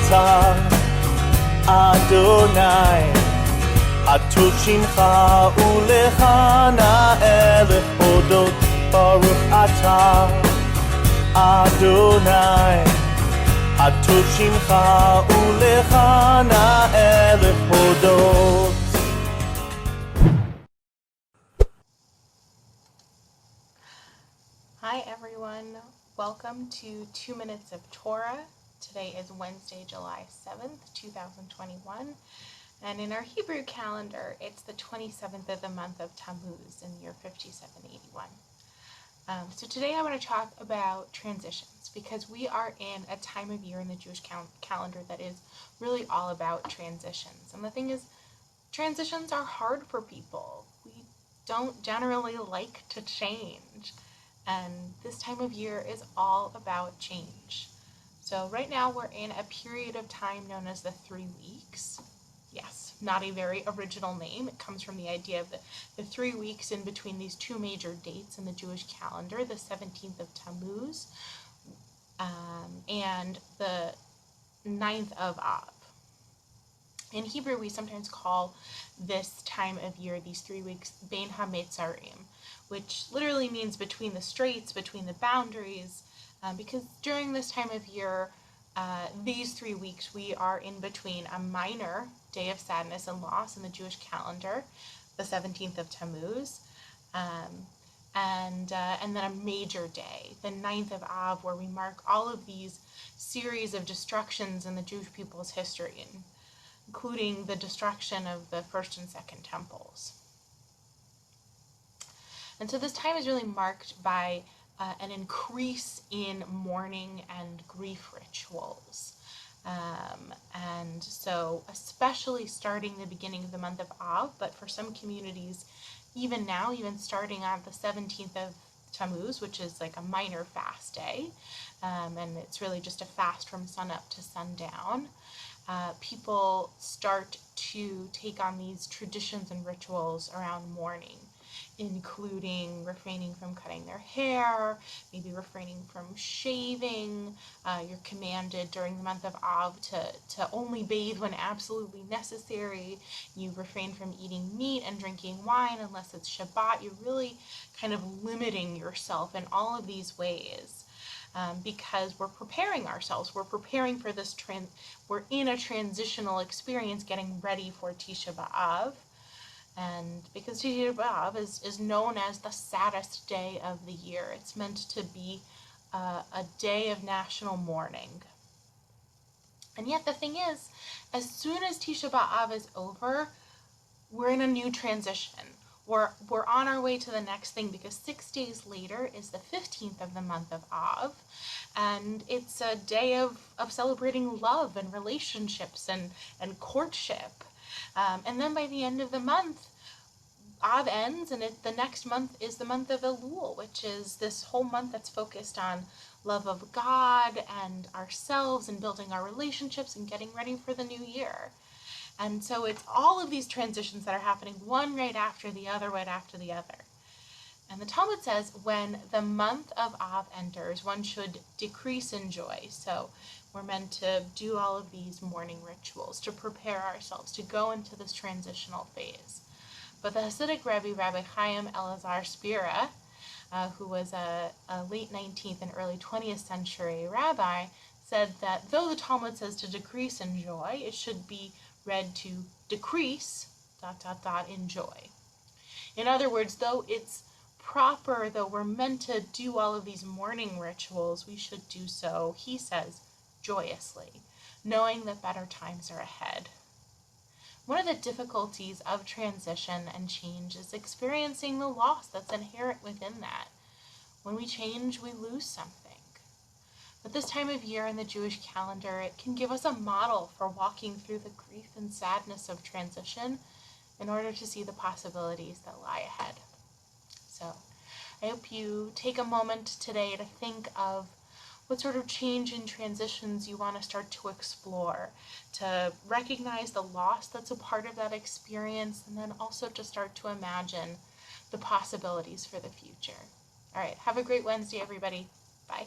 אתה, אדוני, הטוב שמך ולך נאה להודות. ברוך אתה, אדוני, הטוב שמך ולך נאה להודות. Hi everyone, welcome to 2 Minutes of Torah. Today is Wednesday, July 7th, 2021, and in our Hebrew calendar, it's the 27th of the month of Tammuz in year 5781. So today I want to talk about transitions, because we are in a time of year in the Jewish calendar that is really all about transitions. And the thing is, transitions are hard for people. We don't generally like to change. And this time of year is all about change. So right now we're in a period of time known as the 3 weeks. Yes, not a very original name. It comes from the idea of the 3 weeks in between these two major dates in the Jewish calendar, the 17th of Tammuz and the 9th of Av. In Hebrew, we sometimes call this time of year, these 3 weeks, Bein HaMetzarim, which literally means between the straits, between the boundaries, because during this time of year, these 3 weeks, we are in between a minor day of sadness and loss in the Jewish calendar, the 17th of Tammuz, and then a major day, the 9th of Av, where we mark all of these series of destructions in the Jewish people's history, including the destruction of the first and second temples. And so this time is really marked by an increase in mourning and grief rituals. And so especially starting the beginning of the month of Av, but for some communities, even now, even starting on the 17th of Tammuz, which is like a minor fast day, and it's really just a fast from sunup to sundown, people start to take on these traditions and rituals around mourning, including refraining from cutting their hair, maybe refraining from shaving. You're commanded during the month of Av to only bathe when absolutely necessary. You refrain from eating meat and drinking wine unless it's Shabbat. You're really kind of limiting yourself in all of these ways. Because we're preparing ourselves, we're preparing for this we're in a transitional experience getting ready for Tisha B'Av. And because Tisha B'Av is known as the saddest day of the year, it's meant to be a day of national mourning. And yet the thing is, as soon as Tisha B'Av is over, we're in a new transition. We're on our way to the next thing, because 6 days later is the 15th of the month of Av, and it's a day of celebrating love and relationships and courtship. And then by the end of the month, Av ends, and the next month is the month of Elul, which is this whole month that's focused on love of God and ourselves and building our relationships and getting ready for the new year. And so it's all of these transitions that are happening, one right after the other, right after the other. And the Talmud says when the month of Av enters, one should decrease in joy. So we're meant to do all of these mourning rituals to prepare ourselves to go into this transitional phase. But the Hasidic Rabbi Chaim Elazar Spira, who was a late 19th and early 20th century rabbi, said that though the Talmud says to decrease in joy, it should be read to decrease ... in joy. In other words, though it's proper, though we're meant to do all of these mourning rituals, we should do so, he says, joyously, knowing that better times are ahead. One of the difficulties of transition and change is experiencing the loss that's inherent within that. When we change, we lose something. But this time of year in the Jewish calendar, it can give us a model for walking through the grief and sadness of transition in order to see the possibilities that lie ahead. So I hope you take a moment today to think of what sort of change and transitions you want to start to explore, to recognize the loss that's a part of that experience, and then also to start to imagine the possibilities for the future. All right, have a great Wednesday, everybody. Bye.